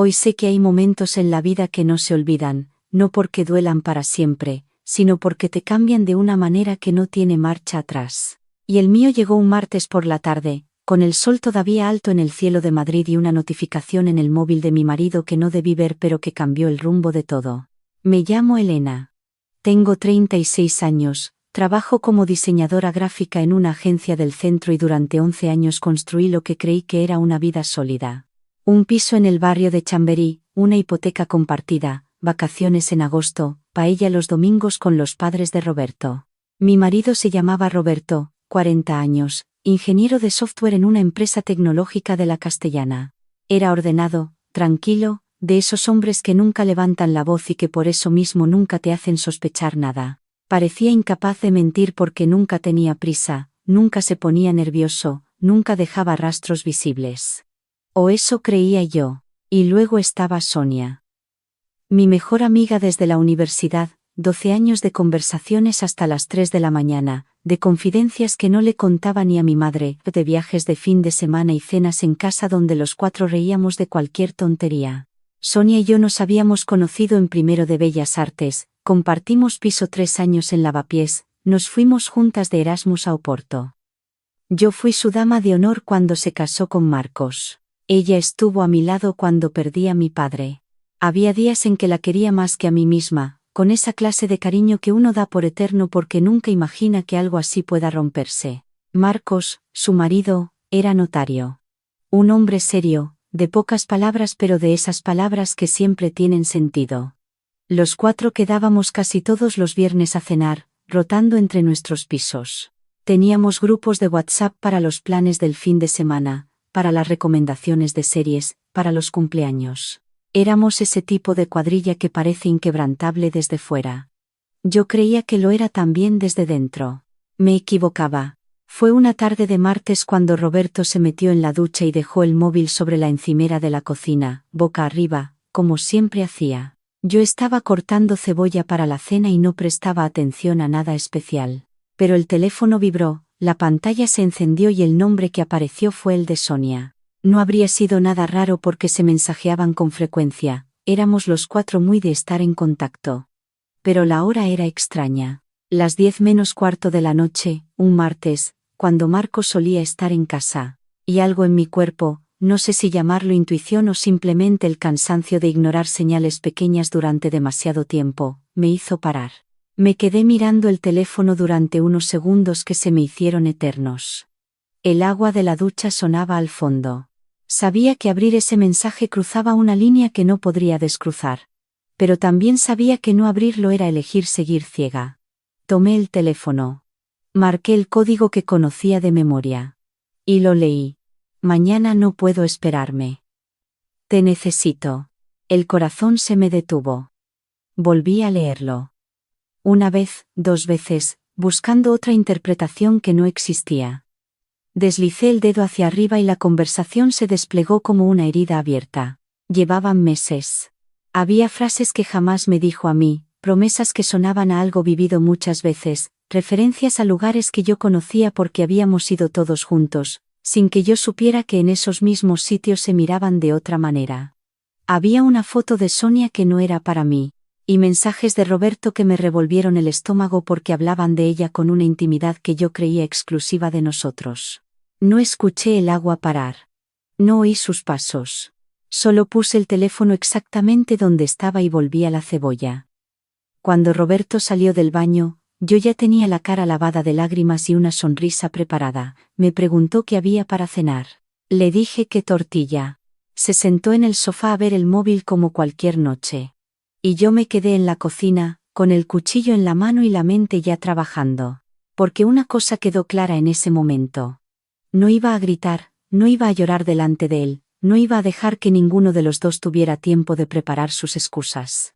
Hoy sé que hay momentos en la vida que no se olvidan, no porque duelan para siempre, sino porque te cambian de una manera que no tiene marcha atrás. Y el mío llegó un martes por la tarde, con el sol todavía alto en el cielo de Madrid y una notificación en el móvil de mi marido que no debí ver pero que cambió el rumbo de todo. Me llamo Elena. Tengo 36 años, trabajo como diseñadora gráfica en una agencia del centro y durante 11 años construí lo que creí que era una vida sólida. Un piso en el barrio de Chamberí, una hipoteca compartida, vacaciones en agosto, paella los domingos con los padres de Roberto. Mi marido se llamaba Roberto, 40 años, ingeniero de software en una empresa tecnológica de la Castellana. Era ordenado, tranquilo, de esos hombres que nunca levantan la voz y que por eso mismo nunca te hacen sospechar nada. Parecía incapaz de mentir porque nunca tenía prisa, nunca se ponía nervioso, nunca dejaba rastros visibles. O eso creía yo. Y luego estaba Sonia. Mi mejor amiga desde la universidad, 12 años de conversaciones hasta las 3 de la mañana, de confidencias que no le contaba ni a mi madre, de viajes de fin de semana y cenas en casa donde los 4 reíamos de cualquier tontería. Sonia y yo nos habíamos conocido en primero de Bellas Artes, compartimos piso 3 años en Lavapiés, nos fuimos juntas de Erasmus a Oporto. Yo fui su dama de honor cuando se casó con Marcos. Ella estuvo a mi lado cuando perdí a mi padre. Había días en que la quería más que a mí misma, con esa clase de cariño que uno da por eterno porque nunca imagina que algo así pueda romperse. Marcos, su marido, era notario. Un hombre serio, de pocas palabras pero de esas palabras que siempre tienen sentido. Los 4 quedábamos casi todos los viernes a cenar, rotando entre nuestros pisos. Teníamos grupos de WhatsApp para los planes del fin de semana, para las recomendaciones de series, para los cumpleaños. Éramos ese tipo de cuadrilla que parece inquebrantable desde fuera. Yo creía que lo era también desde dentro. Me equivocaba. Fue una tarde de martes cuando Roberto se metió en la ducha y dejó el móvil sobre la encimera de la cocina, boca arriba, como siempre hacía. Yo estaba cortando cebolla para la cena y no prestaba atención a nada especial. Pero el teléfono vibró, la pantalla se encendió y el nombre que apareció fue el de Sonia. No habría sido nada raro porque se mensajeaban con frecuencia, éramos los 4 muy de estar en contacto. Pero la hora era extraña. Las 10 menos cuarto de la noche, un martes, cuando Marcos solía estar en casa. Y algo en mi cuerpo, no sé si llamarlo intuición o simplemente el cansancio de ignorar señales pequeñas durante demasiado tiempo, me hizo parar. Me quedé mirando el teléfono durante unos segundos que se me hicieron eternos. El agua de la ducha sonaba al fondo. Sabía que abrir ese mensaje cruzaba una línea que no podría descruzar. Pero también sabía que no abrirlo era elegir seguir ciega. Tomé el teléfono. Marqué el código que conocía de memoria. Y lo leí. Mañana no puedo esperarme. Te necesito. El corazón se me detuvo. Volví a leerlo. Una vez, 2 veces, buscando otra interpretación que no existía. Deslicé el dedo hacia arriba y la conversación se desplegó como una herida abierta. Llevaban meses. Había frases que jamás me dijo a mí, promesas que sonaban a algo vivido muchas veces, referencias a lugares que yo conocía porque habíamos ido todos juntos, sin que yo supiera que en esos mismos sitios se miraban de otra manera. Había una foto de Sonia que no era para mí. Y mensajes de Roberto que me revolvieron el estómago porque hablaban de ella con una intimidad que yo creía exclusiva de nosotros. No escuché el agua parar. No oí sus pasos. Solo puse el teléfono exactamente donde estaba y volví a la cebolla. Cuando Roberto salió del baño, yo ya tenía la cara lavada de lágrimas y una sonrisa preparada. Me preguntó qué había para cenar. Le dije que tortilla. Se sentó en el sofá a ver el móvil como cualquier noche. Y yo me quedé en la cocina, con el cuchillo en la mano y la mente ya trabajando. Porque una cosa quedó clara en ese momento. No iba a gritar, no iba a llorar delante de él, no iba a dejar que ninguno de los dos tuviera tiempo de preparar sus excusas.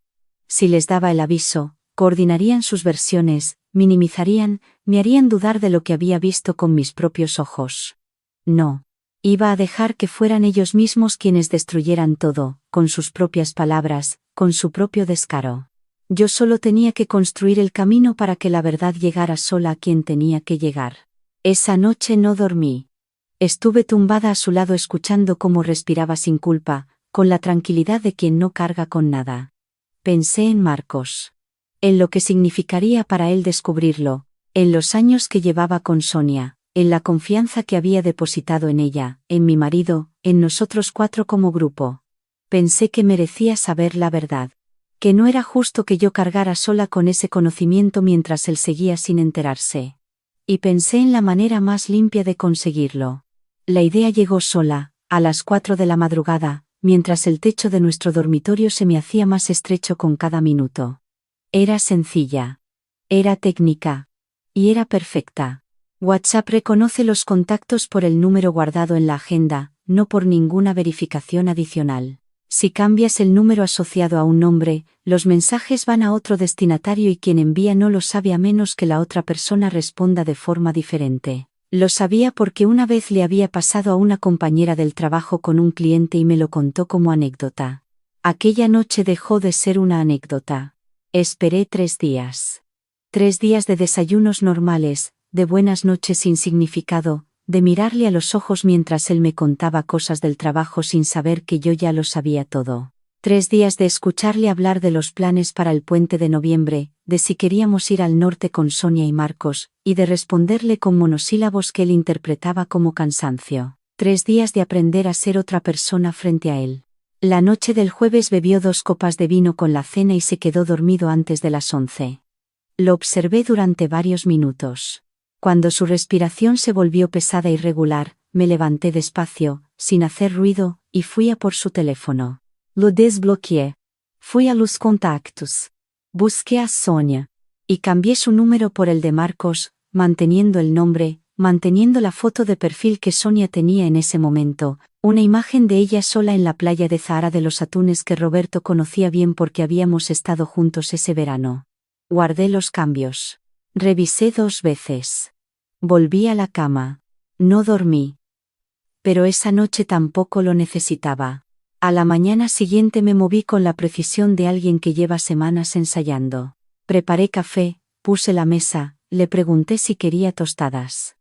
Si les daba el aviso, coordinarían sus versiones, minimizarían, me harían dudar de lo que había visto con mis propios ojos. No. Iba a dejar que fueran ellos mismos quienes destruyeran todo, con sus propias palabras, con su propio descaro. Yo solo tenía que construir el camino para que la verdad llegara sola a quien tenía que llegar. Esa noche no dormí. Estuve tumbada a su lado escuchando cómo respiraba sin culpa, con la tranquilidad de quien no carga con nada. Pensé en Marcos. En lo que significaría para él descubrirlo, en los años que llevaba con Sonia, en la confianza que había depositado en ella, en mi marido, en nosotros cuatro como grupo. Pensé que merecía saber la verdad. Que no era justo que yo cargara sola con ese conocimiento mientras él seguía sin enterarse. Y pensé en la manera más limpia de conseguirlo. La idea llegó sola, a las 4 de la madrugada, mientras el techo de nuestro dormitorio se me hacía más estrecho con cada minuto. Era sencilla. Era técnica. Y era perfecta. WhatsApp reconoce los contactos por el número guardado en la agenda, no por ninguna verificación adicional. Si cambias el número asociado a un nombre, los mensajes van a otro destinatario y quien envía no lo sabe a menos que la otra persona responda de forma diferente. Lo sabía porque una vez le había pasado a una compañera del trabajo con un cliente y me lo contó como anécdota. Aquella noche dejó de ser una anécdota. Esperé 3 días. 3 días de desayunos normales, de buenas noches sin significado, de mirarle a los ojos mientras él me contaba cosas del trabajo sin saber que yo ya lo sabía todo. 3 días de escucharle hablar de los planes para el puente de noviembre, de si queríamos ir al norte con Sonia y Marcos, y de responderle con monosílabos que él interpretaba como cansancio. 3 días de aprender a ser otra persona frente a él. La noche del jueves bebió 2 copas de vino con la cena y se quedó dormido antes de las 11. Lo observé durante varios minutos. Cuando su respiración se volvió pesada y regular, me levanté despacio, sin hacer ruido, y fui a por su teléfono. Lo desbloqueé. Fui a los contactos. Busqué a Sonia. Y cambié su número por el de Marcos, manteniendo el nombre, manteniendo la foto de perfil que Sonia tenía en ese momento, una imagen de ella sola en la playa de Zahara de los Atunes que Roberto conocía bien porque habíamos estado juntos ese verano. Guardé los cambios. Revisé 2 veces. Volví a la cama. No dormí. Pero esa noche tampoco lo necesitaba. A la mañana siguiente me moví con la precisión de alguien que lleva semanas ensayando. Preparé café, puse la mesa, le pregunté si quería tostadas.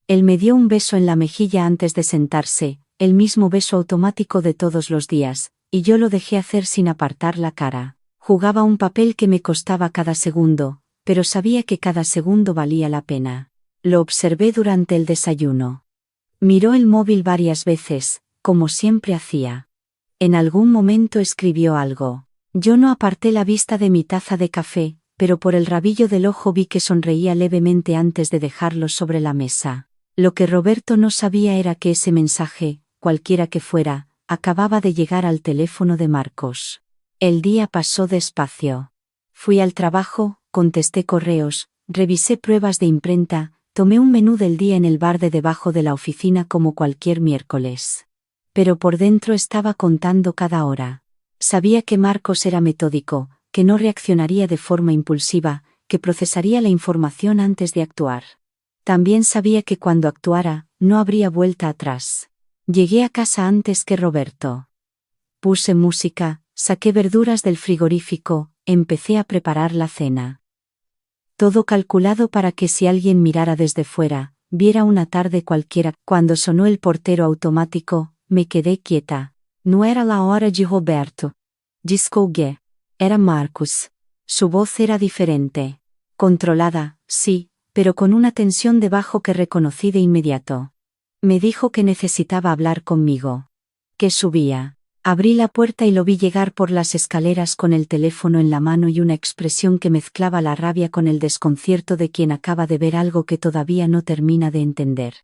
Él me dio un beso en la mejilla antes de sentarse, el mismo beso automático de todos los días, y yo lo dejé hacer sin apartar la cara. Jugaba un papel que me costaba cada segundo, pero sabía que cada segundo valía la pena. Lo observé durante el desayuno. Miró el móvil varias veces, como siempre hacía. En algún momento escribió algo. Yo no aparté la vista de mi taza de café, pero por el rabillo del ojo vi que sonreía levemente antes de dejarlo sobre la mesa. Lo que Roberto no sabía era que ese mensaje, cualquiera que fuera, acababa de llegar al teléfono de Marcos. El día pasó despacio. Fui al trabajo, contesté correos, revisé pruebas de imprenta, tomé un menú del día en el bar de debajo de la oficina como cualquier miércoles. Pero por dentro estaba contando cada hora. Sabía que Marcos era metódico, que no reaccionaría de forma impulsiva, que procesaría la información antes de actuar. También sabía que cuando actuara, no habría vuelta atrás. Llegué a casa antes que Roberto. Puse música, saqué verduras del frigorífico, empecé a preparar la cena. Todo calculado para que si alguien mirara desde fuera, viera una tarde cualquiera. Cuando sonó el portero automático, me quedé quieta. No era la hora de Roberto. Descolgué. Era Marcos. Su voz era diferente. Controlada, sí, pero con una tensión debajo que reconocí de inmediato. Me dijo que necesitaba hablar conmigo. Que subía. Abrí la puerta y lo vi llegar por las escaleras con el teléfono en la mano y una expresión que mezclaba la rabia con el desconcierto de quien acaba de ver algo que todavía no termina de entender.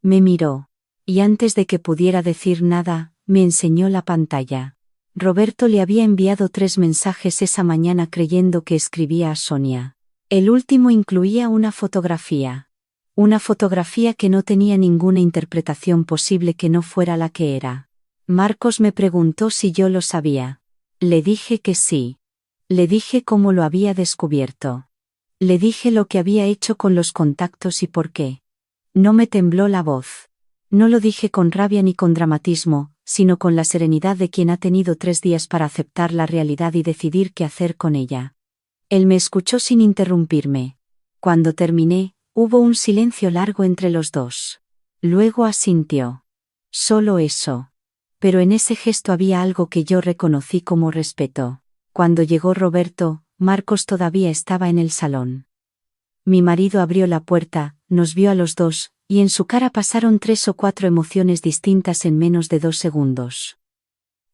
Me miró. Y antes de que pudiera decir nada, me enseñó la pantalla. Roberto le había enviado 3 mensajes esa mañana creyendo que escribía a Sonia. El último incluía una fotografía. Una fotografía que no tenía ninguna interpretación posible que no fuera la que era. Marcos me preguntó si yo lo sabía. Le dije que sí. Le dije cómo lo había descubierto. Le dije lo que había hecho con los contactos y por qué. No me tembló la voz. No lo dije con rabia ni con dramatismo, sino con la serenidad de quien ha tenido 3 días para aceptar la realidad y decidir qué hacer con ella. Él me escuchó sin interrumpirme. Cuando terminé, hubo un silencio largo entre los dos. Luego asintió. Solo eso. pero en ese gesto había algo que yo reconocí como respeto. Cuando llegó Roberto, Marcos todavía estaba en el salón. Mi marido abrió la puerta, nos vio a los dos, y en su cara pasaron 3 o 4 emociones distintas en menos de 2 segundos.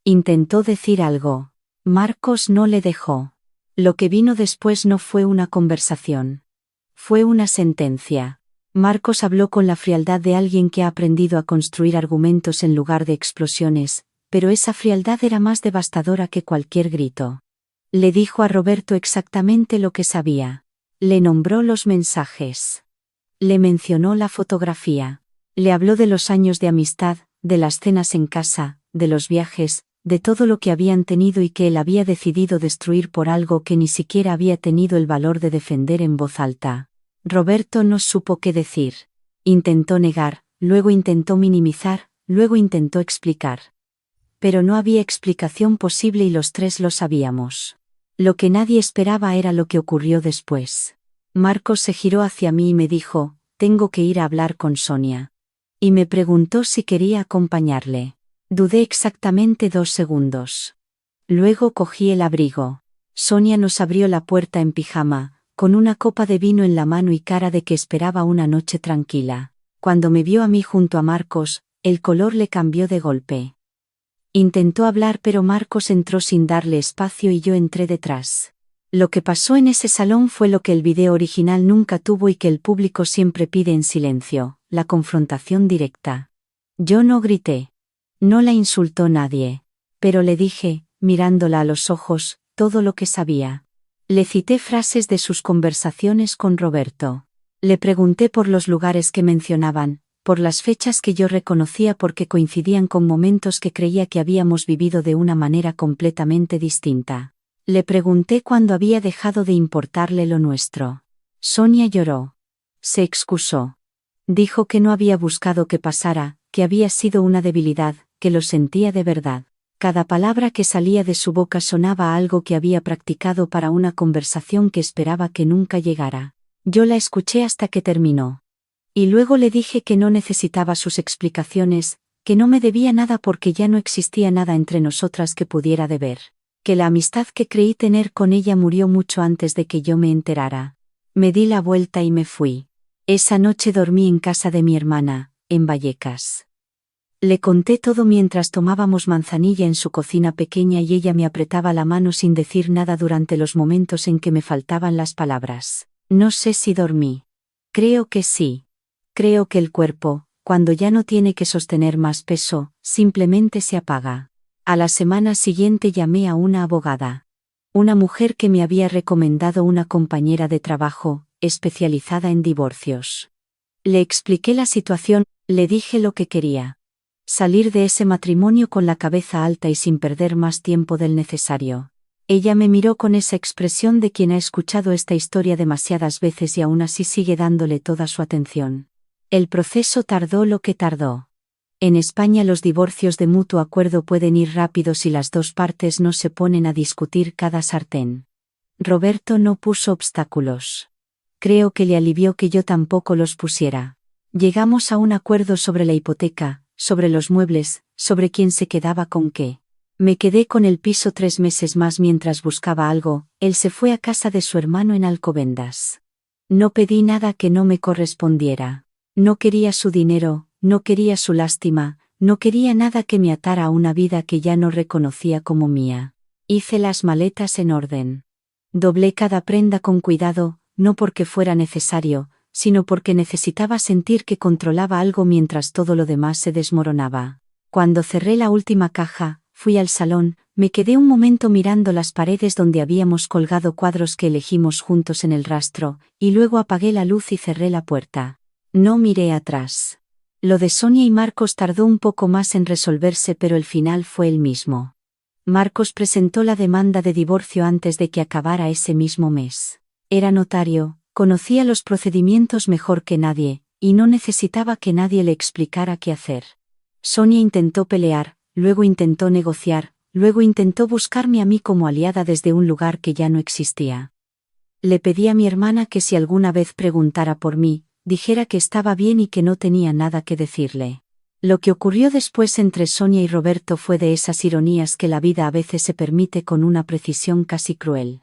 Intentó decir algo. Marcos no le dejó. Lo que vino después no fue una conversación. Fue una sentencia. Marcos habló con la frialdad de alguien que ha aprendido a construir argumentos en lugar de explosiones, pero esa frialdad era más devastadora que cualquier grito. Le dijo a Roberto exactamente lo que sabía. Le nombró los mensajes. Le mencionó la fotografía. Le habló de los años de amistad, de las cenas en casa, de los viajes, de todo lo que habían tenido y que él había decidido destruir por algo que ni siquiera había tenido el valor de defender en voz alta. Roberto no supo qué decir. Intentó negar, luego intentó minimizar, luego intentó explicar. Pero no había explicación posible y los tres lo sabíamos. Lo que nadie esperaba era lo que ocurrió después. Marcos se giró hacia mí y me dijo, tengo que ir a hablar con Sonia. Y me preguntó si quería acompañarle. Dudé exactamente 2 segundos. Luego cogí el abrigo. Sonia nos abrió la puerta en pijama, con una copa de vino en la mano y cara de que esperaba una noche tranquila. Cuando me vio a mí junto a Marcos, el color le cambió de golpe. Intentó hablar pero Marcos entró sin darle espacio y yo entré detrás. Lo que pasó en ese salón fue lo que el video original nunca tuvo y que el público siempre pide en silencio, la confrontación directa. Yo no grité. No la insultó nadie. Pero le dije, mirándola a los ojos, todo lo que sabía. Le cité frases de sus conversaciones con Roberto. Le pregunté por los lugares que mencionaban, por las fechas que yo reconocía porque coincidían con momentos que creía que habíamos vivido de una manera completamente distinta. Le pregunté cuándo había dejado de importarle lo nuestro. Sonia lloró. Se excusó. Dijo que no había buscado que pasara, que había sido una debilidad, que lo sentía de verdad. Cada palabra que salía de su boca sonaba a algo que había practicado para una conversación que esperaba que nunca llegara. Yo la escuché hasta que terminó. Y luego le dije que no necesitaba sus explicaciones, que no me debía nada porque ya no existía nada entre nosotras que pudiera deber. Que la amistad que creí tener con ella murió mucho antes de que yo me enterara. Me di la vuelta y me fui. Esa noche dormí en casa de mi hermana, en Vallecas. Le conté todo mientras tomábamos manzanilla en su cocina pequeña y ella me apretaba la mano sin decir nada durante los momentos en que me faltaban las palabras. No sé si dormí. Creo que sí. Creo que el cuerpo, cuando ya no tiene que sostener más peso, simplemente se apaga. A la semana siguiente llamé a una abogada. Una mujer que me había recomendado una compañera de trabajo, especializada en divorcios. Le expliqué la situación, le dije lo que quería. Salir de ese matrimonio con la cabeza alta y sin perder más tiempo del necesario. Ella me miró con esa expresión de quien ha escuchado esta historia demasiadas veces y aún así sigue dándole toda su atención. El proceso tardó lo que tardó. En España los divorcios de mutuo acuerdo pueden ir rápido si las dos partes no se ponen a discutir cada sartén. Roberto no puso obstáculos. Creo que le alivió que yo tampoco los pusiera. Llegamos a un acuerdo sobre la hipoteca, sobre los muebles, sobre quién se quedaba con qué. Me quedé con el piso 3 meses más mientras buscaba algo, él se fue a casa de su hermano en Alcobendas. No pedí nada que no me correspondiera. No quería su dinero, no quería su lástima, no quería nada que me atara a una vida que ya no reconocía como mía. Hice las maletas en orden. Doblé cada prenda con cuidado, no porque fuera necesario, sino porque necesitaba sentir que controlaba algo mientras todo lo demás se desmoronaba. Cuando cerré la última caja, fui al salón, me quedé un momento mirando las paredes donde habíamos colgado cuadros que elegimos juntos en el rastro, y luego apagué la luz y cerré la puerta. No miré atrás. Lo de Sonia y Marcos tardó un poco más en resolverse pero el final fue el mismo. Marcos presentó la demanda de divorcio antes de que acabara ese mismo mes. Era notario. Conocía los procedimientos mejor que nadie, y no necesitaba que nadie le explicara qué hacer. Sonia intentó pelear, luego intentó negociar, luego intentó buscarme a mí como aliada desde un lugar que ya no existía. Le pedí a mi hermana que si alguna vez preguntara por mí, dijera que estaba bien y que no tenía nada que decirle. Lo que ocurrió después entre Sonia y Roberto fue de esas ironías que la vida a veces se permite con una precisión casi cruel.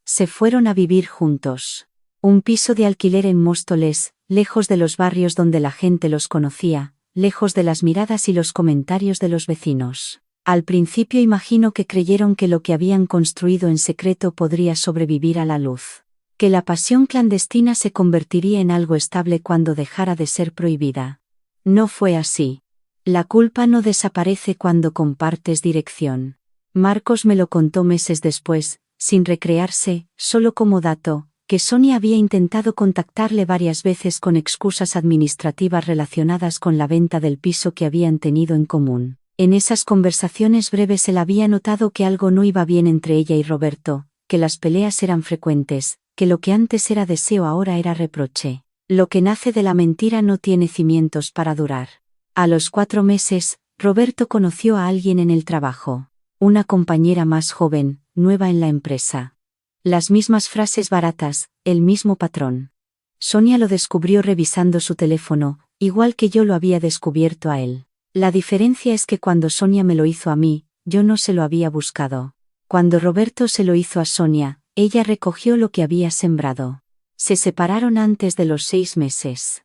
Se fueron a vivir juntos. Un piso de alquiler en Móstoles, lejos de los barrios donde la gente los conocía, lejos de las miradas y los comentarios de los vecinos. Al principio imagino que creyeron que lo que habían construido en secreto podría sobrevivir a la luz. Que la pasión clandestina se convertiría en algo estable cuando dejara de ser prohibida. No fue así. La culpa no desaparece cuando compartes dirección. Marcos me lo contó meses después, sin recrearse, solo como dato, que Sonia había intentado contactarle varias veces con excusas administrativas relacionadas con la venta del piso que habían tenido en común. En esas conversaciones breves él había notado que algo no iba bien entre ella y Roberto, que las peleas eran frecuentes, que lo que antes era deseo ahora era reproche. Lo que nace de la mentira no tiene cimientos para durar. A los 4 meses, Roberto conoció a alguien en el trabajo. Una compañera más joven, nueva en la empresa. Las mismas frases baratas, el mismo patrón. Sonia lo descubrió revisando su teléfono, igual que yo lo había descubierto a él. La diferencia es que cuando Sonia me lo hizo a mí, yo no se lo había buscado. Cuando Roberto se lo hizo a Sonia, ella recogió lo que había sembrado. Se separaron antes de los 6 meses.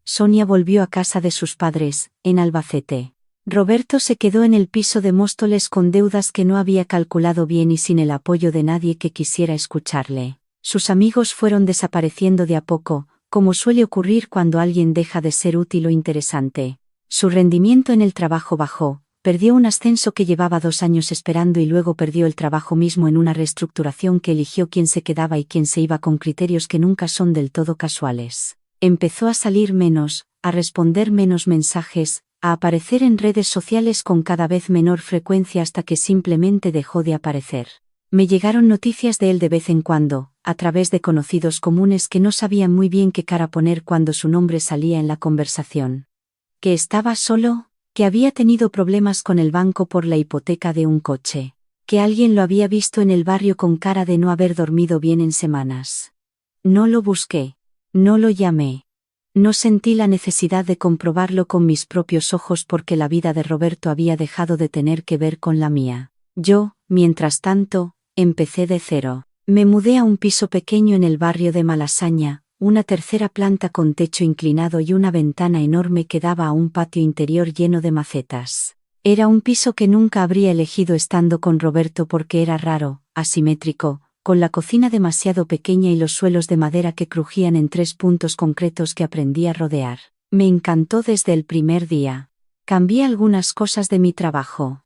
Sonia volvió a casa de sus padres, en Albacete. Roberto se quedó en el piso de Móstoles con deudas que no había calculado bien y sin el apoyo de nadie que quisiera escucharle. Sus amigos fueron desapareciendo de a poco, como suele ocurrir cuando alguien deja de ser útil o interesante. Su rendimiento en el trabajo bajó, perdió un ascenso que llevaba 2 años esperando y luego perdió el trabajo mismo en una reestructuración que eligió quién se quedaba y quién se iba con criterios que nunca son del todo casuales. Empezó a salir menos, a responder menos mensajes, a aparecer en redes sociales con cada vez menor frecuencia hasta que simplemente dejó de aparecer. Me llegaron noticias de él de vez en cuando, a través de conocidos comunes que no sabían muy bien qué cara poner cuando su nombre salía en la conversación. Que estaba solo, que había tenido problemas con el banco por la hipoteca de un coche, que alguien lo había visto en el barrio con cara de no haber dormido bien en semanas. No lo busqué, no lo llamé. No sentí la necesidad de comprobarlo con mis propios ojos porque la vida de Roberto había dejado de tener que ver con la mía. Yo, mientras tanto, empecé de cero. Me mudé a un piso pequeño en el barrio de Malasaña, una tercera planta con techo inclinado y una ventana enorme que daba a un patio interior lleno de macetas. Era un piso que nunca habría elegido estando con Roberto porque era raro, asimétrico, con la cocina demasiado pequeña y los suelos de madera que crujían en 3 puntos concretos que aprendí a rodear. Me encantó desde el primer día. Cambié algunas cosas de mi trabajo.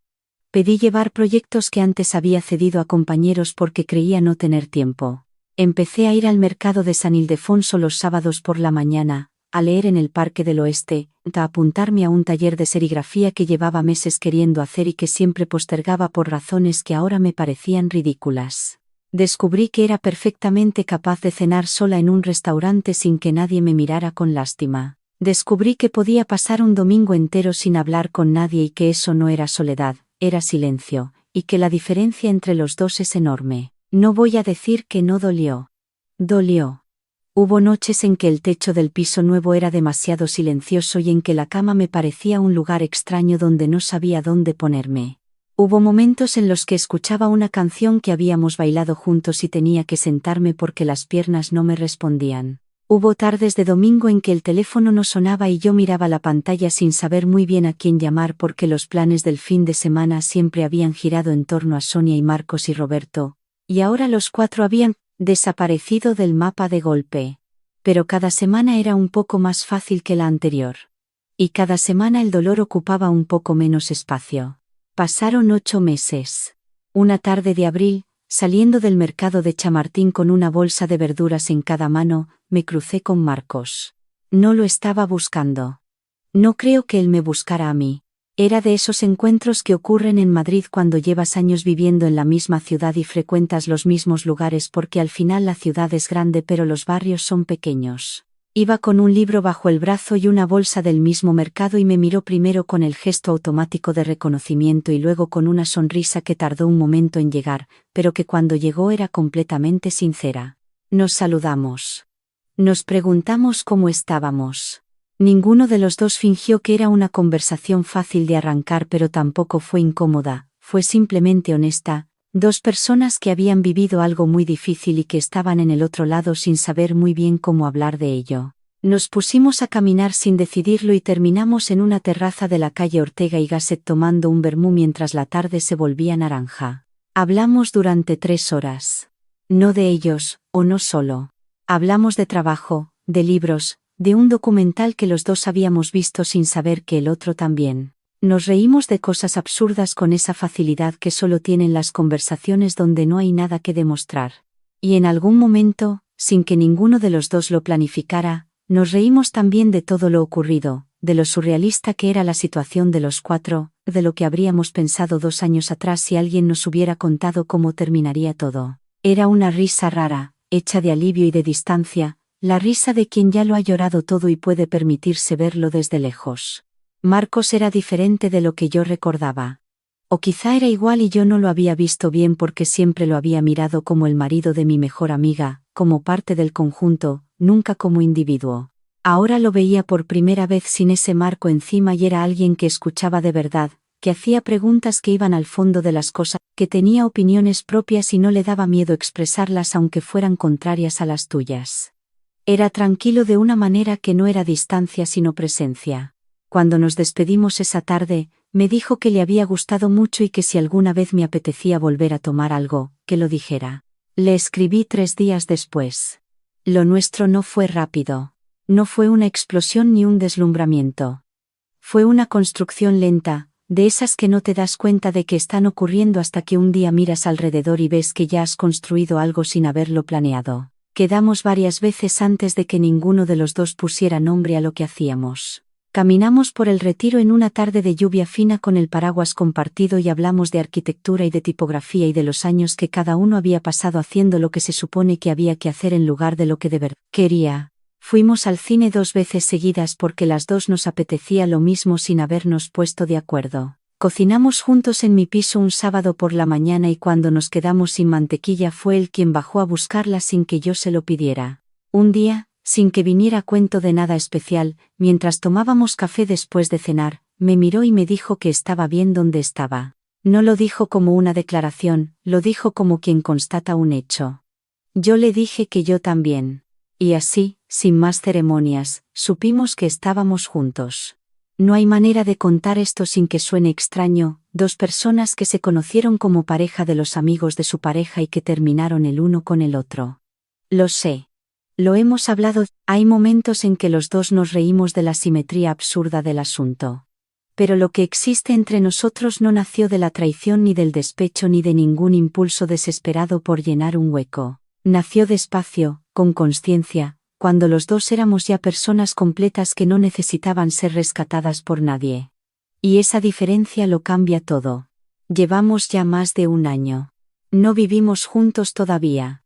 Pedí llevar proyectos que antes había cedido a compañeros porque creía no tener tiempo. Empecé a ir al mercado de San Ildefonso los sábados por la mañana, a leer en el Parque del Oeste, a apuntarme a un taller de serigrafía que llevaba meses queriendo hacer y que siempre postergaba por razones que ahora me parecían ridículas. Descubrí que era perfectamente capaz de cenar sola en un restaurante sin que nadie me mirara con lástima. Descubrí que podía pasar un domingo entero sin hablar con nadie y que eso no era soledad, era silencio, y que la diferencia entre los dos es enorme. No voy a decir que no dolió. Dolió. Hubo noches en que el techo del piso nuevo era demasiado silencioso y en que la cama me parecía un lugar extraño donde no sabía dónde ponerme. Hubo momentos en los que escuchaba una canción que habíamos bailado juntos y tenía que sentarme porque las piernas no me respondían. Hubo tardes de domingo en que el teléfono no sonaba y yo miraba la pantalla sin saber muy bien a quién llamar porque los planes del fin de semana siempre habían girado en torno a Sonia y Marcos y Roberto, y ahora los 4 habían desaparecido del mapa de golpe. Pero cada semana era un poco más fácil que la anterior. Y cada semana el dolor ocupaba un poco menos espacio. Pasaron 8 meses. Una tarde de abril, saliendo del mercado de Chamartín con una bolsa de verduras en cada mano, me crucé con Marcos. No lo estaba buscando. No creo que él me buscara a mí. Era de esos encuentros que ocurren en Madrid cuando llevas años viviendo en la misma ciudad y frecuentas los mismos lugares porque al final la ciudad es grande pero los barrios son pequeños. Iba con un libro bajo el brazo y una bolsa del mismo mercado y me miró primero con el gesto automático de reconocimiento y luego con una sonrisa que tardó un momento en llegar, pero que cuando llegó era completamente sincera. Nos saludamos. Nos preguntamos cómo estábamos. Ninguno de los dos fingió que era una conversación fácil de arrancar, pero tampoco fue incómoda, fue simplemente honesta. Dos personas que habían vivido algo muy difícil y que estaban en el otro lado sin saber muy bien cómo hablar de ello. Nos pusimos a caminar sin decidirlo y terminamos en una terraza de la calle Ortega y Gasset tomando un vermú mientras la tarde se volvía naranja. Hablamos durante 3 horas. No de ellos, o no solo. Hablamos de trabajo, de libros, de un documental que los dos habíamos visto sin saber que el otro también. Nos reímos de cosas absurdas con esa facilidad que solo tienen las conversaciones donde no hay nada que demostrar. Y en algún momento, sin que ninguno de los dos lo planificara, nos reímos también de todo lo ocurrido, de lo surrealista que era la situación de los 4, de lo que habríamos pensado 2 años atrás si alguien nos hubiera contado cómo terminaría todo. Era una risa rara, hecha de alivio y de distancia, la risa de quien ya lo ha llorado todo y puede permitirse verlo desde lejos. Marcos era diferente de lo que yo recordaba. O quizá era igual y yo no lo había visto bien porque siempre lo había mirado como el marido de mi mejor amiga, como parte del conjunto, nunca como individuo. Ahora lo veía por primera vez sin ese marco encima y era alguien que escuchaba de verdad, que hacía preguntas que iban al fondo de las cosas, que tenía opiniones propias y no le daba miedo expresarlas aunque fueran contrarias a las tuyas. Era tranquilo de una manera que no era distancia sino presencia. Cuando nos despedimos esa tarde, me dijo que le había gustado mucho y que si alguna vez me apetecía volver a tomar algo, que lo dijera. Le escribí 3 días después. Lo nuestro no fue rápido. No fue una explosión ni un deslumbramiento. Fue una construcción lenta, de esas que no te das cuenta de que están ocurriendo hasta que un día miras alrededor y ves que ya has construido algo sin haberlo planeado. Quedamos varias veces antes de que ninguno de los dos pusiera nombre a lo que hacíamos. Caminamos por el Retiro en una tarde de lluvia fina con el paraguas compartido y hablamos de arquitectura y de tipografía y de los años que cada uno había pasado haciendo lo que se supone que había que hacer en lugar de lo que de verdad quería. Fuimos al cine 2 veces seguidas porque las dos nos apetecía lo mismo sin habernos puesto de acuerdo. Cocinamos juntos en mi piso un sábado por la mañana y cuando nos quedamos sin mantequilla fue él quien bajó a buscarla sin que yo se lo pidiera. Un día, sin que viniera a cuento de nada especial, mientras tomábamos café después de cenar, me miró y me dijo que estaba bien donde estaba. No lo dijo como una declaración, lo dijo como quien constata un hecho. Yo le dije que yo también. Y así, sin más ceremonias, supimos que estábamos juntos. No hay manera de contar esto sin que suene extraño, 2 personas que se conocieron como pareja de los amigos de su pareja y que terminaron el uno con el otro. Lo sé. Lo hemos hablado, hay momentos en que los dos nos reímos de la simetría absurda del asunto. Pero lo que existe entre nosotros no nació de la traición ni del despecho ni de ningún impulso desesperado por llenar un hueco. Nació despacio, con consciencia, cuando los dos éramos ya personas completas que no necesitaban ser rescatadas por nadie. Y esa diferencia lo cambia todo. Llevamos ya más de 1 año. No vivimos juntos todavía.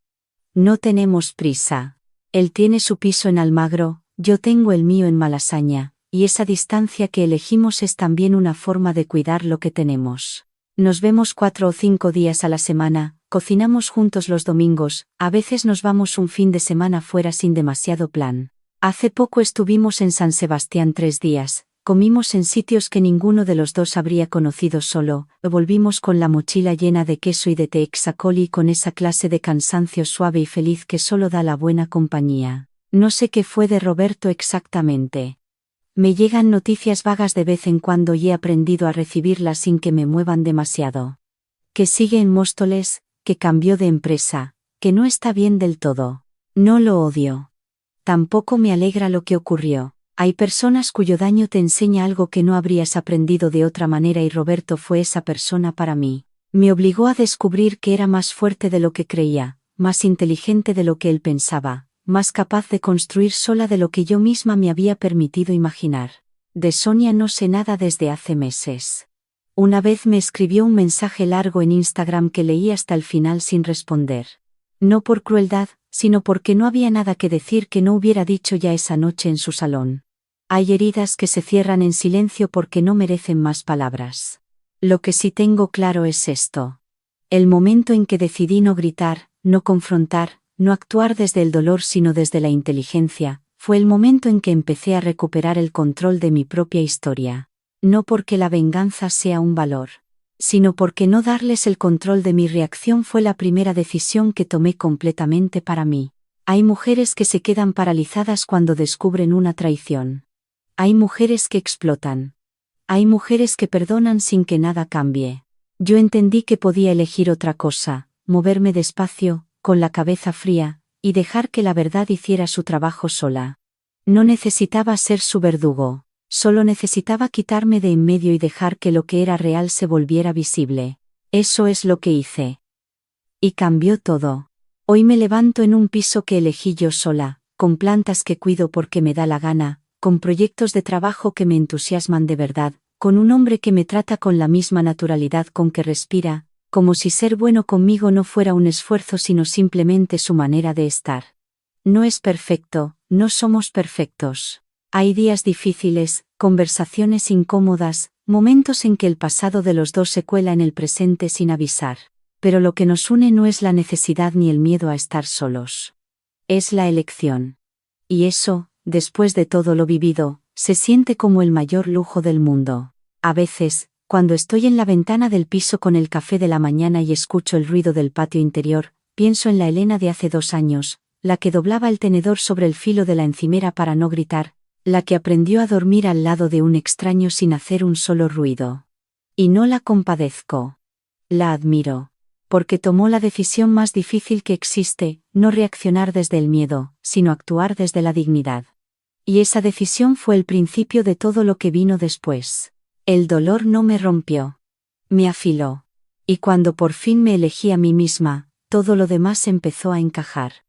No tenemos prisa. Él tiene su piso en Almagro, yo tengo el mío en Malasaña, y esa distancia que elegimos es también una forma de cuidar lo que tenemos. Nos vemos 4 o 5 días a la semana, cocinamos juntos los domingos, a veces nos vamos un fin de semana fuera sin demasiado plan. Hace poco estuvimos en San Sebastián 3 días, comimos en sitios que ninguno de los dos habría conocido solo, volvimos con la mochila llena de queso y de Texacola y con esa clase de cansancio suave y feliz que solo da la buena compañía. No sé qué fue de Roberto exactamente. Me llegan noticias vagas de vez en cuando y he aprendido a recibirlas sin que me muevan demasiado. Que sigue en Móstoles, que cambió de empresa, que no está bien del todo. No lo odio. Tampoco me alegra lo que ocurrió. Hay personas cuyo daño te enseña algo que no habrías aprendido de otra manera y Roberto fue esa persona para mí. Me obligó a descubrir que era más fuerte de lo que creía, más inteligente de lo que él pensaba, más capaz de construir sola de lo que yo misma me había permitido imaginar. De Sonia no sé nada desde hace meses. Una vez me escribió un mensaje largo en Instagram que leí hasta el final sin responder. No por crueldad, sino porque no había nada que decir que no hubiera dicho ya esa noche en su salón. Hay heridas que se cierran en silencio porque no merecen más palabras. Lo que sí tengo claro es esto. El momento en que decidí no gritar, no confrontar, no actuar desde el dolor sino desde la inteligencia, Fue el momento en que empecé a recuperar el control de mi propia historia. No porque la venganza sea un valor, sino porque no darles el control de mi reacción fue la primera decisión que tomé completamente para mí. Hay mujeres que se quedan paralizadas cuando descubren una traición. Hay mujeres que explotan. Hay mujeres que perdonan sin que nada cambie. Yo entendí que podía elegir otra cosa, moverme despacio, con la cabeza fría, y dejar que la verdad hiciera su trabajo sola. No necesitaba ser su verdugo, solo necesitaba quitarme de en medio y dejar que lo que era real se volviera visible. Eso es lo que hice. Y cambió todo. Hoy me levanto en un piso que elegí yo sola, con plantas que cuido porque me da la gana, con proyectos de trabajo que me entusiasman de verdad, con un hombre que me trata con la misma naturalidad con que respira, como si ser bueno conmigo no fuera un esfuerzo sino simplemente su manera de estar. No es perfecto, no somos perfectos. Hay días difíciles, conversaciones incómodas, momentos en que el pasado de los dos se cuela en el presente sin avisar. Pero lo que nos une no es la necesidad ni el miedo a estar solos. Es la elección. Y eso, después de todo lo vivido, se siente como el mayor lujo del mundo. A veces, cuando estoy en la ventana del piso con el café de la mañana y escucho el ruido del patio interior, pienso en la Elena de hace 2 años, la que doblaba el tenedor sobre el filo de la encimera para no gritar, la que aprendió a dormir al lado de un extraño sin hacer un solo ruido. Y no la compadezco. La admiro. Porque tomó la decisión más difícil que existe, no reaccionar desde el miedo, sino actuar desde la dignidad. Y esa decisión fue el principio de todo lo que vino después. El dolor no me rompió. Me afiló. Y cuando por fin me elegí a mí misma, todo lo demás empezó a encajar.